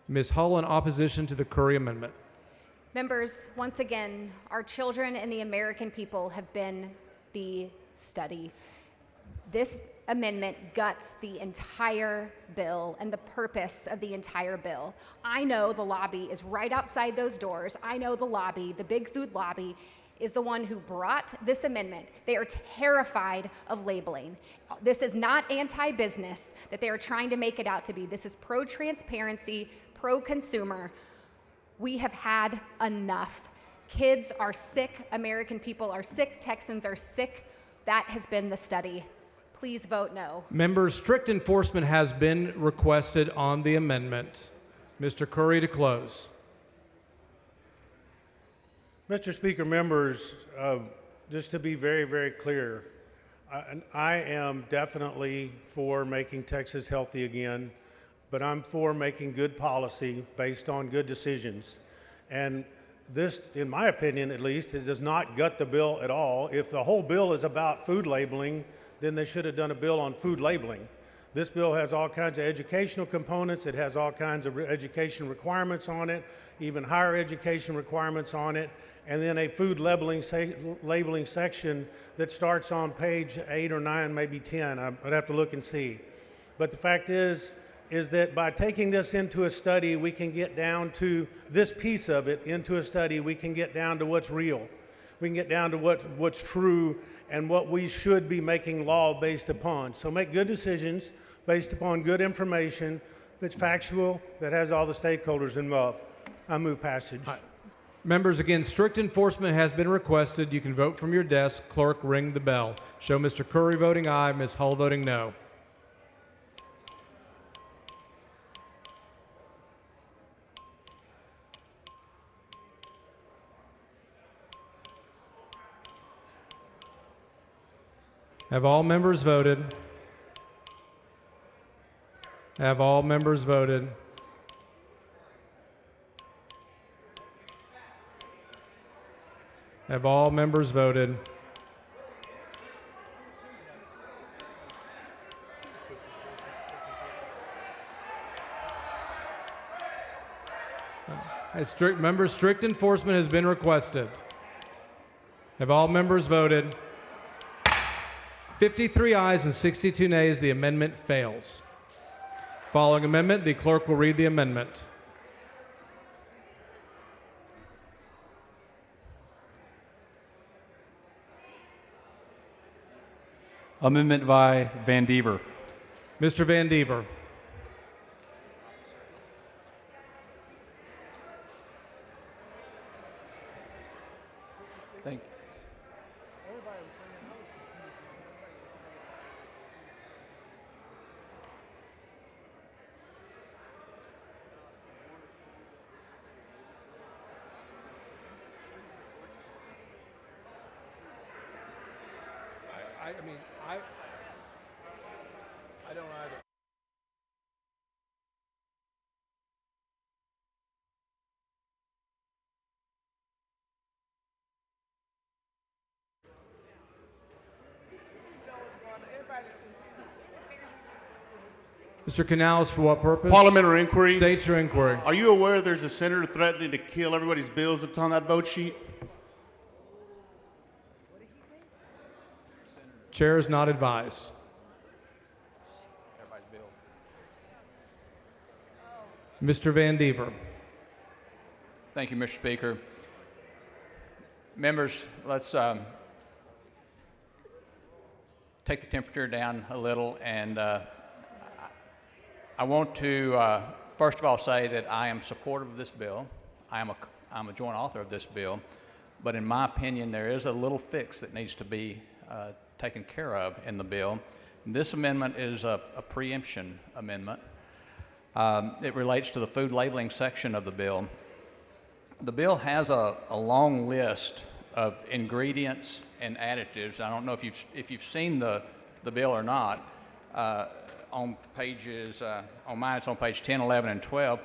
Ms. Hull, in opposition to the Curry amendment. Members, once again, our children and the American people have been the study. This amendment guts the entire bill and the purpose of the entire bill. I know the lobby is right outside those doors. I know the lobby, the big food lobby, is the one who brought this amendment. They are terrified of labeling. This is not anti-business that they are trying to make it out to be. This is pro-transparency, pro-consumer. We have had enough. Kids are sick, American people are sick, Texans are sick. That has been the study. Please vote no. Members, strict enforcement has been requested on the amendment. Mr. Curry to close. Mr. Speaker, members, just to be very, very clear, I am definitely for making Texas healthy again, but I'm for making good policy based on good decisions. And this, in my opinion at least, it does not gut the bill at all. If the whole bill is about food labeling, then they should have done a bill on food labeling. This bill has all kinds of educational components. It has all kinds of education requirements on it, even higher education requirements on it, and then a food labeling section that starts on page 8 or 9, maybe 10. I'd have to look and see. But the fact is that by taking this into a study, we can get down to this piece of it into a study. We can get down to what's real. We can get down to what's true and what we should be making law based upon. So make good decisions based upon good information that's factual, that has all the stakeholders involved. I move passage. Members, again, strict enforcement has been requested. You can vote from your desk. Clerk, ring the bell. Show Mr. Curry voting aye, Ms. Hull voting no. Have all members voted? Have all members voted? Have all members voted? Strict enforcement has been requested. Have all members voted? 53 ayes and 62 nays. The amendment fails. Following amendment, the clerk will read the amendment. Amendment by Van Dever. Mr. Van Dever. Thank you. I don't either. Mr. Canales, for what purpose? Parliamentary inquiry. State your inquiry. Are you aware there's a senator threatening to kill everybody's bills that's on that vote sheet? Chair is not advised. Mr. Van Dever. Thank you, Mr. Speaker. Members, let's take the temperature down a little, and I want to first of all say that I am supportive of this bill. I'm a joint author of this bill, but in my opinion, there is a little fix that needs to be taken care of in the bill. This amendment is a preemption amendment. It relates to the food labeling section of the bill. The bill has a long list of ingredients and additives. I don't know if you've seen the bill or not. On pages, on mine it's on page 10, 11, and 12,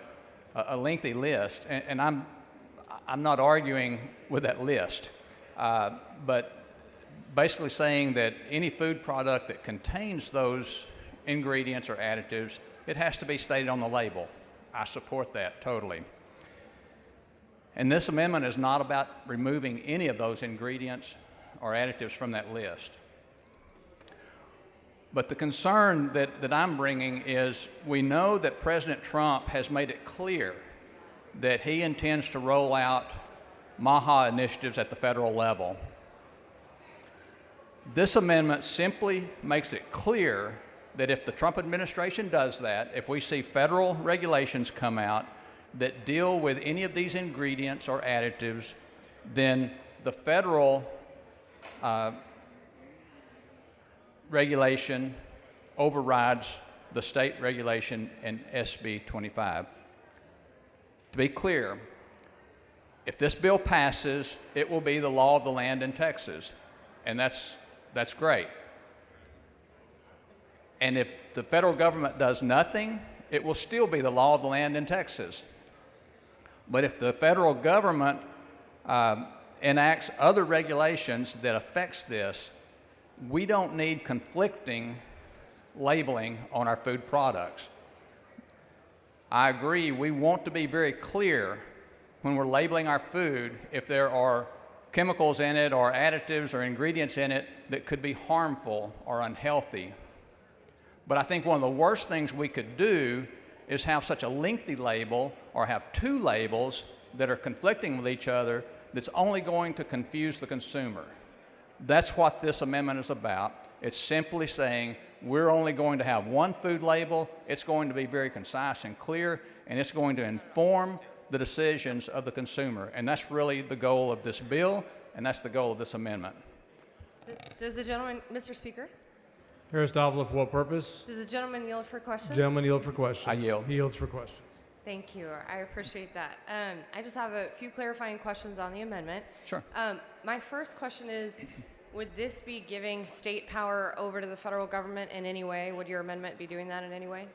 a lengthy list. And I'm not arguing with that list, but basically saying that any food product that contains those ingredients or additives, it has to be stated on the label. I support that totally. And this amendment is not about removing any of those ingredients or additives from that list. But the concern that I'm bringing is we know that President Trump has made it clear that he intends to roll out MAHA initiatives at the federal level. This amendment simply makes it clear that if the Trump administration does that, if we see federal regulations come out that deal with any of these ingredients or additives, then the federal regulation overrides the state regulation in SB 25. To be clear, if this bill passes, it will be the law of the land in Texas, and that's great. And if the federal government does nothing, it will still be the law of the land in Texas. But if the federal government enacts other regulations that affects this, we don't need conflicting labeling on our food products. I agree, we want to be very clear when we're labeling our food if there are chemicals in it or additives or ingredients in it that could be harmful or unhealthy. But I think one of the worst things we could do is have such a lengthy label or have two labels that are conflicting with each other that's only going to confuse the consumer. That's what this amendment is about. It's simply saying we're only going to have one food label. It's going to be very concise and clear, and it's going to inform the decisions of the consumer. And that's really the goal of this bill, and that's the goal of this amendment. Does the gentleman, Mr. Speaker, Harris Dovell, for what purpose? does the gentleman yield for questions? Gentleman yield for questions. I yield. He yields for questions. Thank you. I appreciate that. I just have a few clarifying questions on the amendment. Sure. My first question is, would this be giving state power over to the federal government in any way? Would your amendment be doing that in any way?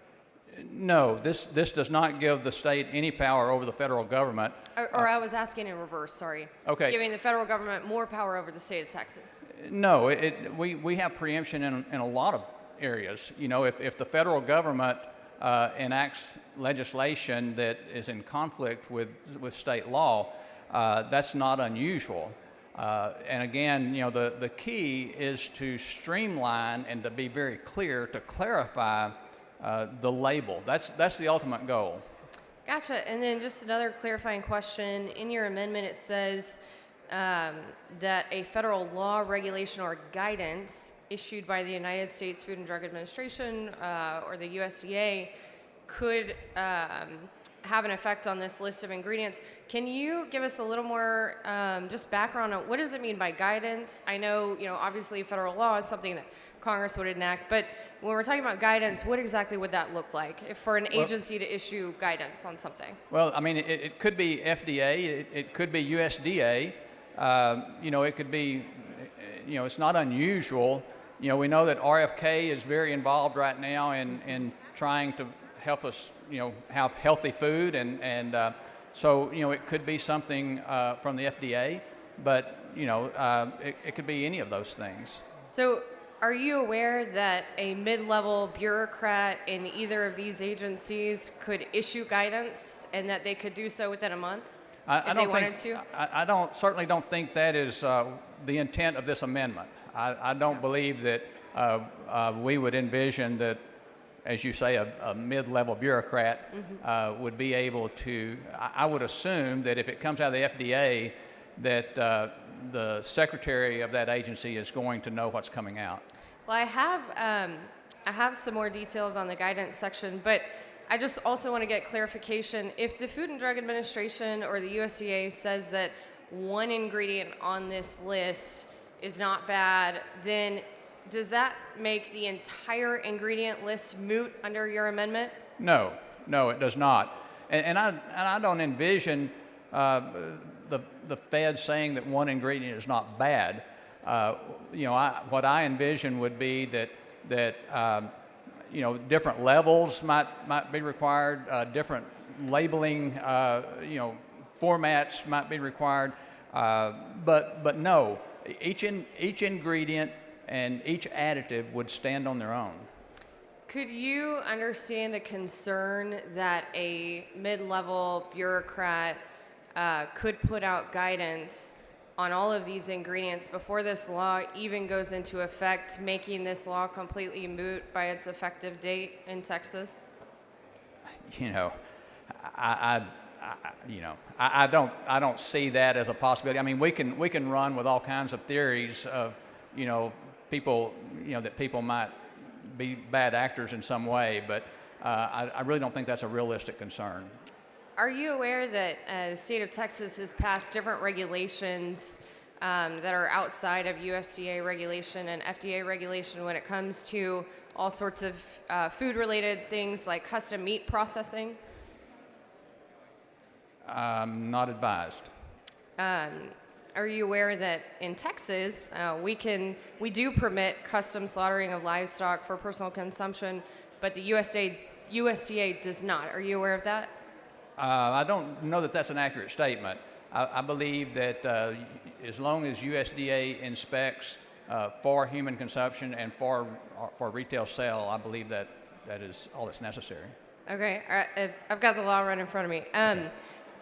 No, this does not give the state any power over the federal government. Or I was asking in reverse, sorry. Okay. Giving the federal government more power over the state of Texas. No, we have preemption in a lot of areas. You know, if the federal government enacts legislation that is in conflict with state law, that's not unusual. And again, you know, the key is to streamline and to be very clear, to clarify the label. That's the ultimate goal. Gotcha. And then just another clarifying question. In your amendment, it says that a federal law, regulation, or guidance issued by the United States Food and Drug Administration or the USDA could have an effect on this list of ingredients. Can you give us a little more just background on what does it mean by guidance? I know, you know, obviously federal law is something that Congress would enact, but when we're talking about guidance, what exactly would that look like if for an agency to issue guidance on something? Well, I mean, it could be FDA, it could be USDA, you know, it could be, you know, it's not unusual. You know, we know that RFK is very involved right now in trying to help us, you know, have healthy food, and so, you know, it could be something from the FDA, but, you know, it could be any of those things. So are you aware that a mid-level bureaucrat in either of these agencies could issue guidance and that they could do so within a month if they wanted to? I certainly don't think that is the intent of this amendment. I don't believe that we would envision that, as you say, a mid-level bureaucrat would be able to. I would assume that if it comes out of the FDA, that the secretary of that agency is going to know what's coming out. Well, I have some more details on the guidance section, but I just also want to get clarification. If the Food and Drug Administration or the USDA says that one ingredient on this list is not bad, then does that make the entire ingredient list moot under your amendment? No, it does not. And I don't envision the Fed saying that one ingredient is not bad. You know, what I envision would be that you know, different levels might be required, different labeling, you know, formats might be required, but no, each ingredient and each additive would stand on their own. Could you understand a concern that a mid-level bureaucrat could put out guidance on all of these ingredients before this law even goes into effect, making this law completely moot by its effective date in Texas? You know, I don't see that as a possibility. I mean, we can run with all kinds of theories of, people, that people might be bad actors in some way, but I really don't think that's a realistic concern. Are you aware that the state of Texas has passed different regulations that are outside of USDA regulation and FDA regulation when it comes to all sorts of food-related things like custom meat processing? I'm not advised. Are you aware that in Texas, we do permit custom slaughtering of livestock for personal consumption, but the USDA does not? Are you aware of that? I don't know that that's an accurate statement. I believe that as long as USDA inspects for human consumption and for retail sale, I believe that is all that's necessary. Okay, I've got the law right in front of me.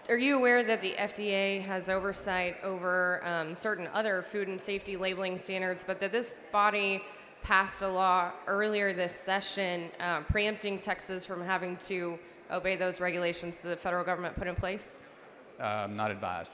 Are you aware that the FDA has oversight over certain other food and safety labeling standards, but that this body passed a law earlier this session preempting Texas from having to obey those regulations that the federal government put in place? Not advised.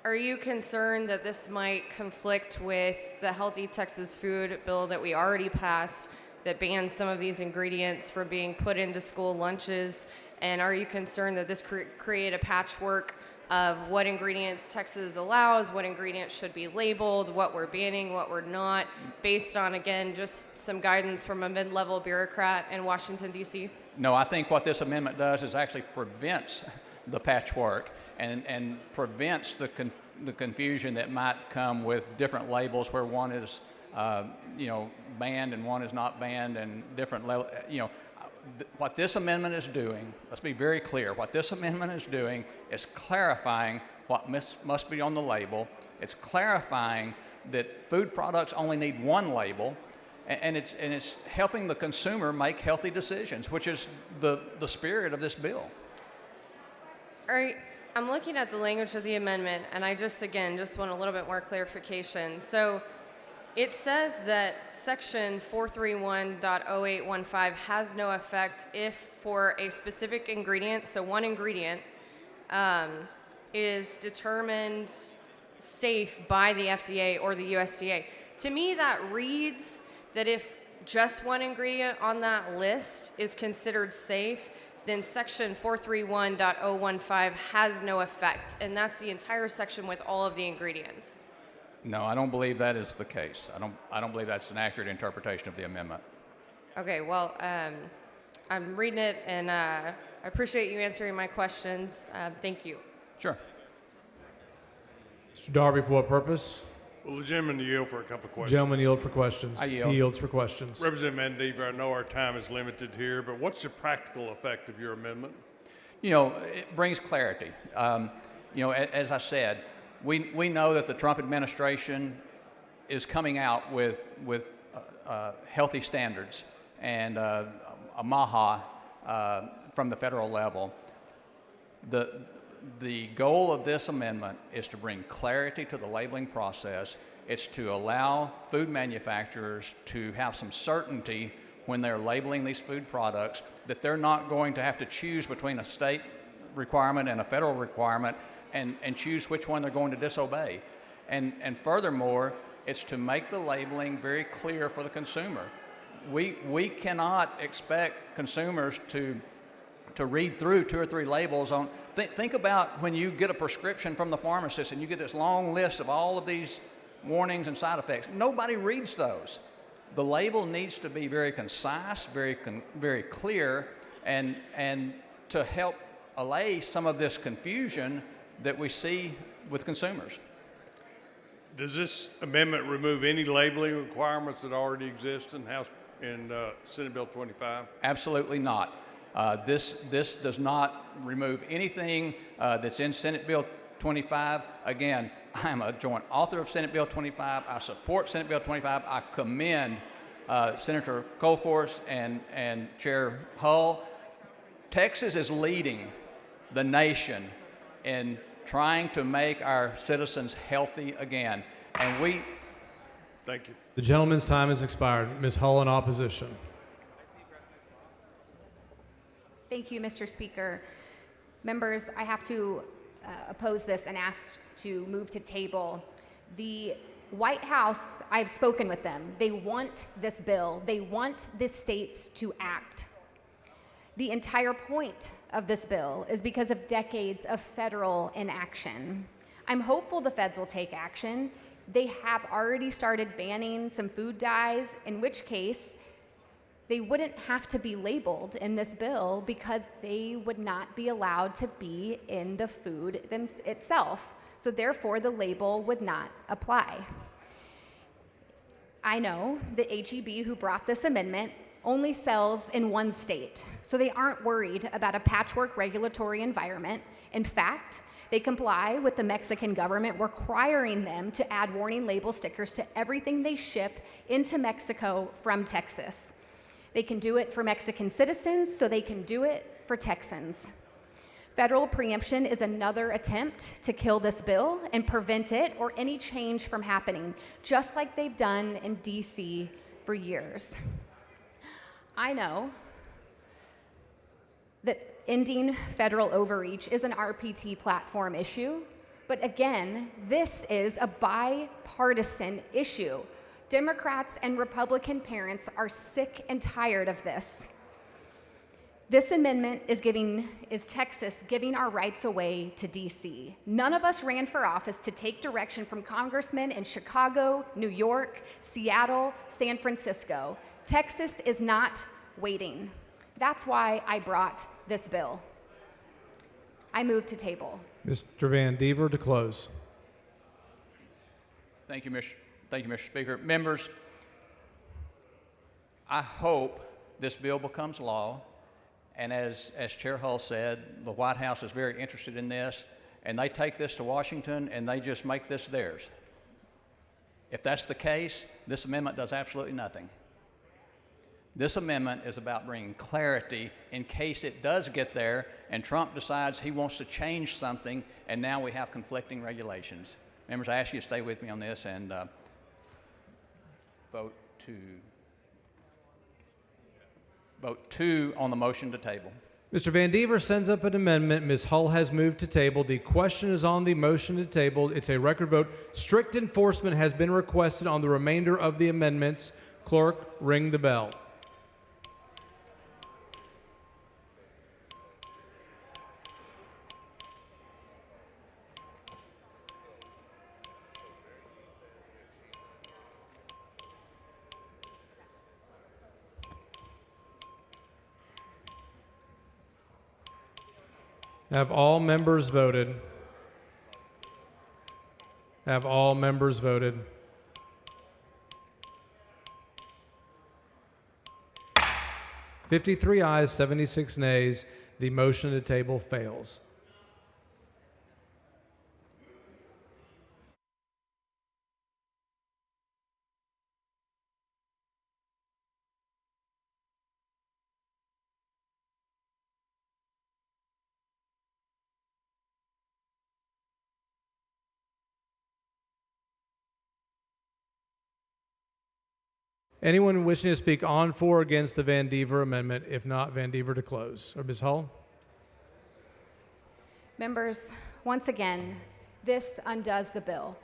Are you concerned that this might conflict with the Healthy Texas Food bill that we already passed that bans some of these ingredients from being put into school lunches? And are you concerned that this create a patchwork of what ingredients Texas allows, what ingredients should be labeled, what we're banning, what we're not, based on, again, just some guidance from a mid-level bureaucrat in Washington, D.C.? No, I think what this amendment does is actually prevents the patchwork and prevents the confusion that might come with different labels where one is, banned and one is not banned, and different level. What this amendment is doing, let's be very clear, what this amendment is doing is clarifying what must be on the label. It's clarifying that food products only need one label, and it's helping the consumer make healthy decisions, which is the spirit of this bill. All right, I'm looking at the language of the amendment, and I just want a little bit more clarification. So it says that section 431.0815 has no effect if for a specific ingredient, so one ingredient, is determined safe by the FDA or the USDA. To me, that reads that if just one ingredient on that list is considered safe, then section 431.015 has no effect, and that's the entire section with all of the ingredients. No, I don't believe that is the case. I don't believe that's an accurate interpretation of the amendment. Okay, well, I'm reading it, and I appreciate you answering my questions. Thank you. Sure. Mr. Darby, for what purpose? Will the gentleman yield for a couple of questions? Gentleman yield for questions. I yield. He yields for questions. Representative Mendeever, I know our time is limited here, but what's the practical effect of your amendment? It brings clarity. As I said, we know that the Trump administration is coming out with healthy standards and a MAHA from the federal level. The goal of this amendment is to bring clarity to the labeling process. It's to allow food manufacturers to have some certainty when they're labeling these food products that they're not going to have to choose between a state requirement and a federal requirement and choose which one they're going to disobey. And furthermore, it's to make the labeling very clear for the consumer. We cannot expect consumers to read through 2 or 3 labels on. Think about when you get a prescription from the pharmacist and you get this long list of all of these warnings and side effects. Nobody reads those. The label needs to be very concise, very clear, and to help allay some of this confusion that we see with consumers. Does this amendment remove any labeling requirements that already exist in Senate Bill 25? Absolutely not. This does not remove anything that's in Senate Bill 25. Again, I am a joint author of Senate Bill 25. I support Senate Bill 25. I commend Senator Colcourse and Chair Hull, Texas is leading the nation in trying to make our citizens healthy again. And we... Thank you. The gentleman's time has expired. Ms. Hull in opposition. Thank you, Mr. Speaker. Members, I have to oppose this and ask to move to table. The White House, I've spoken with them. They want this bill. They want the states to act. The entire point of this bill is because of decades of federal inaction. I'm hopeful the feds will take action. They have already started banning some food dyes, in which case they wouldn't have to be labeled in this bill because they would not be allowed to be in the food itself. So therefore, the label would not apply. I know that HEB, who brought this amendment, only sells in one state, so they aren't worried about a patchwork regulatory environment. In fact, they comply with the Mexican government requiring them to add warning label stickers to everything they ship into Mexico from Texas. They can do it for Mexican citizens, so they can do it for Texans. Federal preemption is another attempt to kill this bill and prevent it or any change from happening, just like they've done in DC for years. I know that ending federal overreach is an RPT platform issue, but again, this is a bipartisan issue. Democrats and Republican parents are sick and tired of this. This amendment is Texas giving our rights away to DC. None of us ran for office to take direction from congressmen in Chicago, New York, Seattle, San Francisco. Texas is not waiting. That's why I brought this bill. I move to table. Mr. Van Dever to close. Thank you, Mr. Speaker. Members, I hope this bill becomes law. And as Chair Hull said, the White House is very interested in this, and they take this to Washington and they just make this theirs. If that's the case, this amendment does absolutely nothing. This amendment is about bringing clarity in case it does get there and Trump decides he wants to change something and now we have conflicting regulations. Members, I ask you to stay with me on this and vote two on the motion to table. Mr. Van Dever sends up an amendment. Ms. Hull has moved to table. The question is on the motion to table. It's a record vote. Strict enforcement has been requested on the remainder of the amendments. Clerk, ring the bell. Have all members voted? Have all members voted? "53 ayes, 76 nays. The motion to table fails. Anyone wishing to speak on, for, or against the Van Dever amendment? If not, Van Dever to close. Or Ms. Hull? Members, once again, this undoes the bill.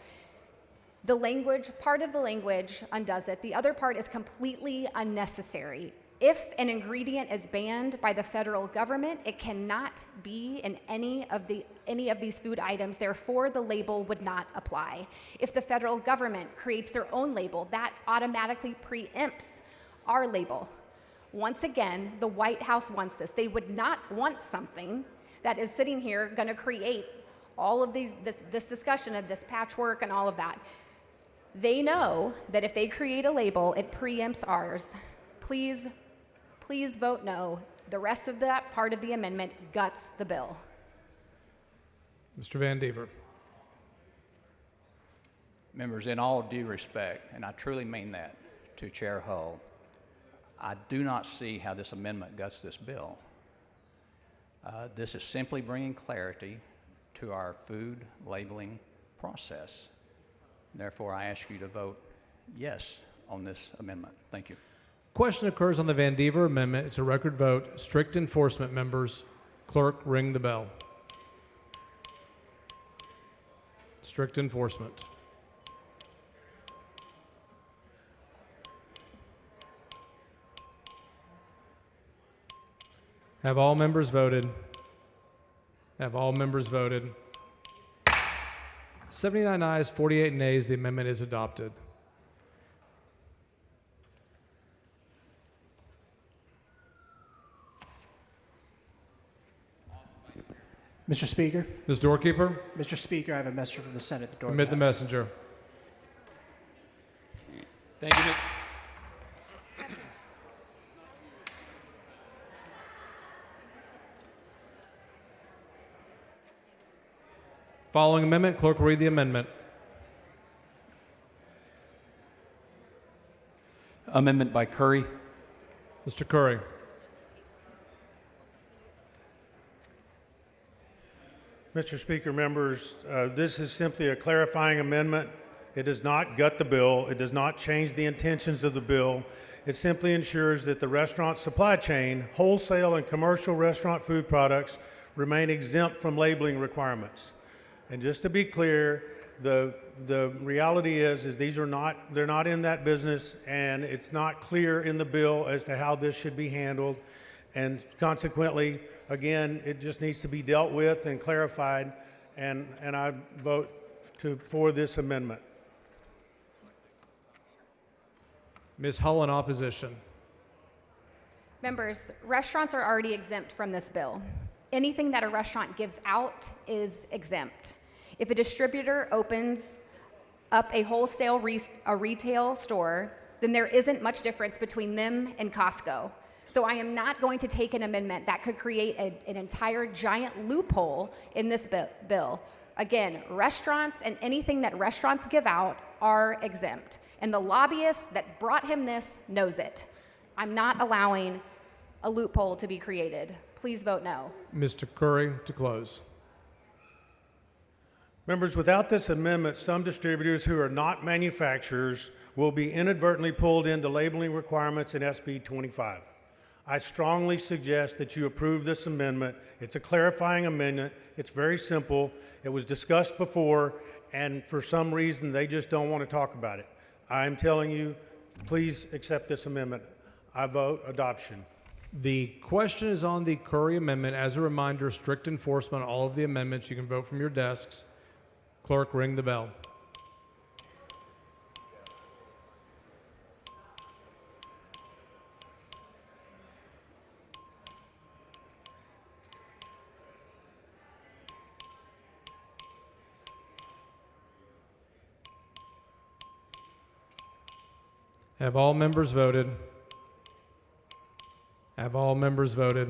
The language, part of the language undoes it. The other part is completely unnecessary. If an ingredient is banned by the federal government, it cannot be in any of these food items. Therefore, the label would not apply. If the federal government creates their own label, that automatically preempts our label. Once again, the White House wants this. They would not want something that is sitting here going to create all of this discussion of this patchwork and all of that. They know that if they create a label, it preempts ours. Please vote no. The rest of that part of the amendment guts the bill. Mr. Van Dever. Members, in all due respect, and I truly mean that to Chair Hull, I do not see how this amendment guts this bill. This is simply bringing clarity to our food labeling process. Therefore, I ask you to vote yes on this amendment. Thank you. Question occurs on the Van Dever amendment. It's a record vote. Strict enforcement. Members, clerk, ring the bell. Strict enforcement. Have all members voted? Have all members voted? 79 ayes, 48 nays. The amendment is adopted. Mr. Speaker, Ms. Doorkeeper, Mr. Speaker, I have a messenger from the Senate. The door admit the pass. messenger. Thank you. Following amendment, clerk will read the amendment. Amendment by Curry. Mr. Curry. Mr. Speaker, members, this is simply a clarifying amendment. It does not gut the bill. It does not change the intentions of the bill. It simply ensures that the restaurant supply chain, wholesale and commercial restaurant food products remain exempt from labeling requirements. And just to be clear, the reality is they're not in that business, and it's not clear in the bill as to how this should be handled. And consequently, again, it just needs to be dealt with and clarified, and I vote for this amendment. Ms. Hull in opposition. Members, restaurants are already exempt from this bill. Anything that a restaurant gives out is exempt. If a distributor opens up a wholesale retail store, then there isn't much difference between them and Costco. So I am not going to take an amendment that could create an entire giant loophole in this bill. Again, restaurants and anything that restaurants give out are exempt. And the lobbyist that brought him this knows it. I'm not allowing a loophole to be created. Please vote no. Mr. Curry to close. Members, without this amendment, some distributors who are not manufacturers will be inadvertently pulled into labeling requirements in SB 25. I strongly suggest that you approve this amendment. It's a clarifying amendment. It's very simple. It was discussed before, and for some reason, they just don't want to talk about it. I'm telling you, please accept this amendment. I vote adoption. The question is on the Curry amendment. As a reminder, strict enforcement on all of the amendments. You can vote from your desks. Clerk, ring the bell. Have all members voted? Have all members voted?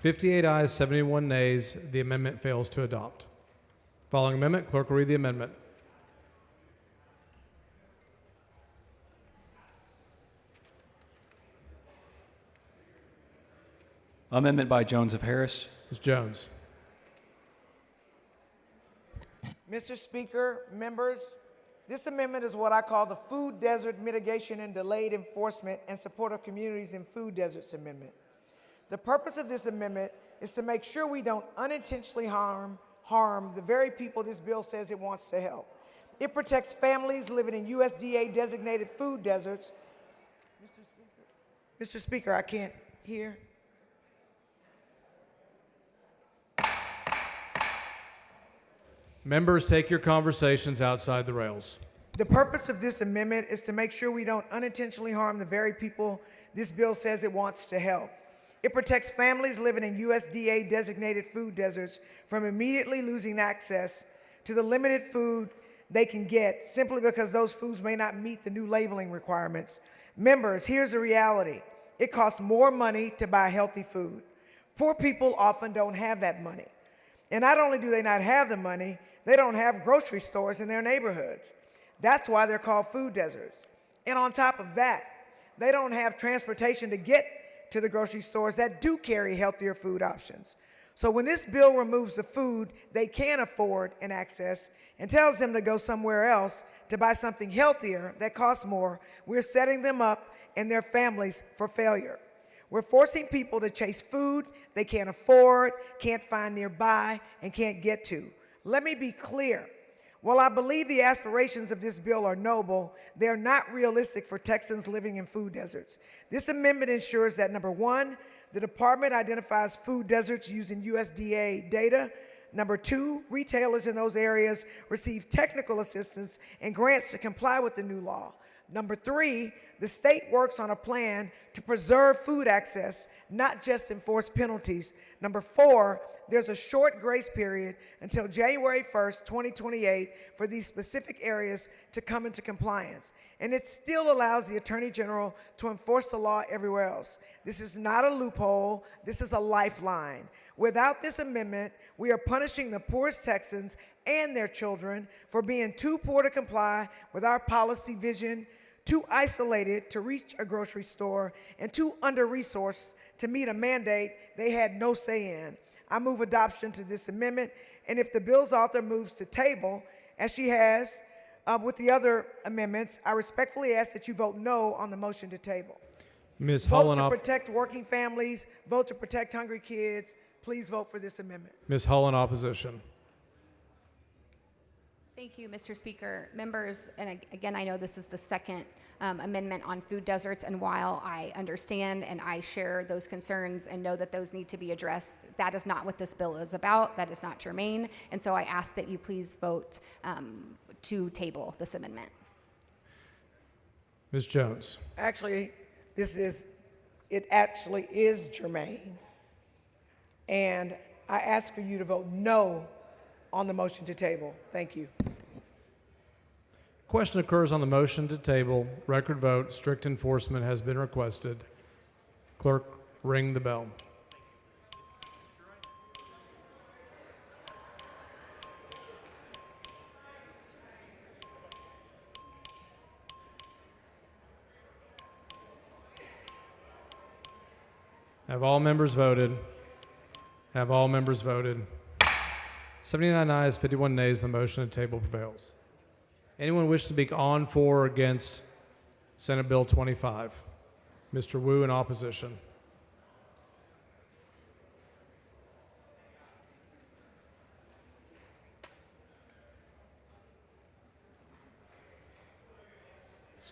58 ayes, 71 nays. The amendment fails to adopt. Following amendment, clerk will read the amendment. Amendment by Jones of Harris. Ms. Jones. Mr. Speaker, members, this amendment is what I call the Food Desert Mitigation and Delayed Enforcement and Support of Communities in Food Deserts Amendment. The purpose of this amendment is to make sure we don't unintentionally harm the very people this bill says it wants to help. It protects families living in USDA designated food deserts. Mr. Speaker, I can't hear. Members, take your conversations outside the rails. The purpose of this amendment is to make sure we don't unintentionally harm the very people this bill says it wants to help. It protects families living in USDA designated food deserts from immediately losing access to the limited food they can get simply because those foods may not meet the new labeling requirements. Members, here's the reality. It costs more money to buy healthy food. Poor people often don't have that money. And not only do they not have the money, they don't have grocery stores in their neighborhoods. That's why they're called food deserts. And on top of that, they don't have transportation to get to the grocery stores that do carry healthier food options. So when this bill removes the food they can afford and access and tells them to go somewhere else to buy something healthier that costs more, we're setting them up and their families for failure. We're forcing people to chase food they can't afford, can't find nearby, and can't get to. Let me be clear. While I believe the aspirations of this bill are noble, they are not realistic for Texans living in food deserts. This amendment ensures that, number one, the department identifies food deserts using USDA data. Number two, retailers in those areas receive technical assistance and grants to comply with the new law. Number three, the state works on a plan to preserve food access, not just enforce penalties. Number four, there's a short grace period until January 1st, 2028 for these specific areas to come into compliance. And it still allows the Attorney General to enforce the law everywhere else. This is not a loophole, this is a lifeline. Without this amendment, we are punishing the poorest Texans and their children for being too poor to comply with our policy vision, too isolated to reach a grocery store, and too under-resourced to meet a mandate they had no say in. I move adoption to this amendment, and if the bill's author moves to table, as she has with the other amendments, I respectfully ask that you vote no on the motion to table. Ms. Hull Vote in to protect working families, vote to protect hungry kids. Please vote for this amendment. Ms. Hull in opposition. Thank you, Mr. Speaker. Members, and again, I know this is the second amendment on food deserts, and while I understand and I share those concerns and know that those need to be addressed, that is not what this bill is about. That is not germane, and so I ask that you please vote to table this amendment. Ms. Jones. Actually, it actually is germane. And I ask for you to vote no on the motion to table. Thank you. Question occurs on the motion to table. Record vote. Strict enforcement has been requested. Clerk, ring the bell. Have all members voted? Have all members voted? 79 ayes, 51 nays. The motion to table prevails. Anyone wish to speak on, for, or against Senate Bill 25? Mr. Wu in opposition.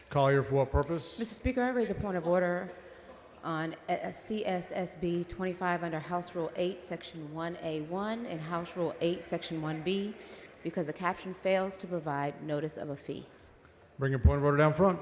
Collier, for what purpose? Mr. Speaker, I raise a point of order on CSSB 25 under House Rule 8, Section 1A1 and House Rule 8, Section 1B, because the caption fails to provide notice of a fee. Bring your point of order down front.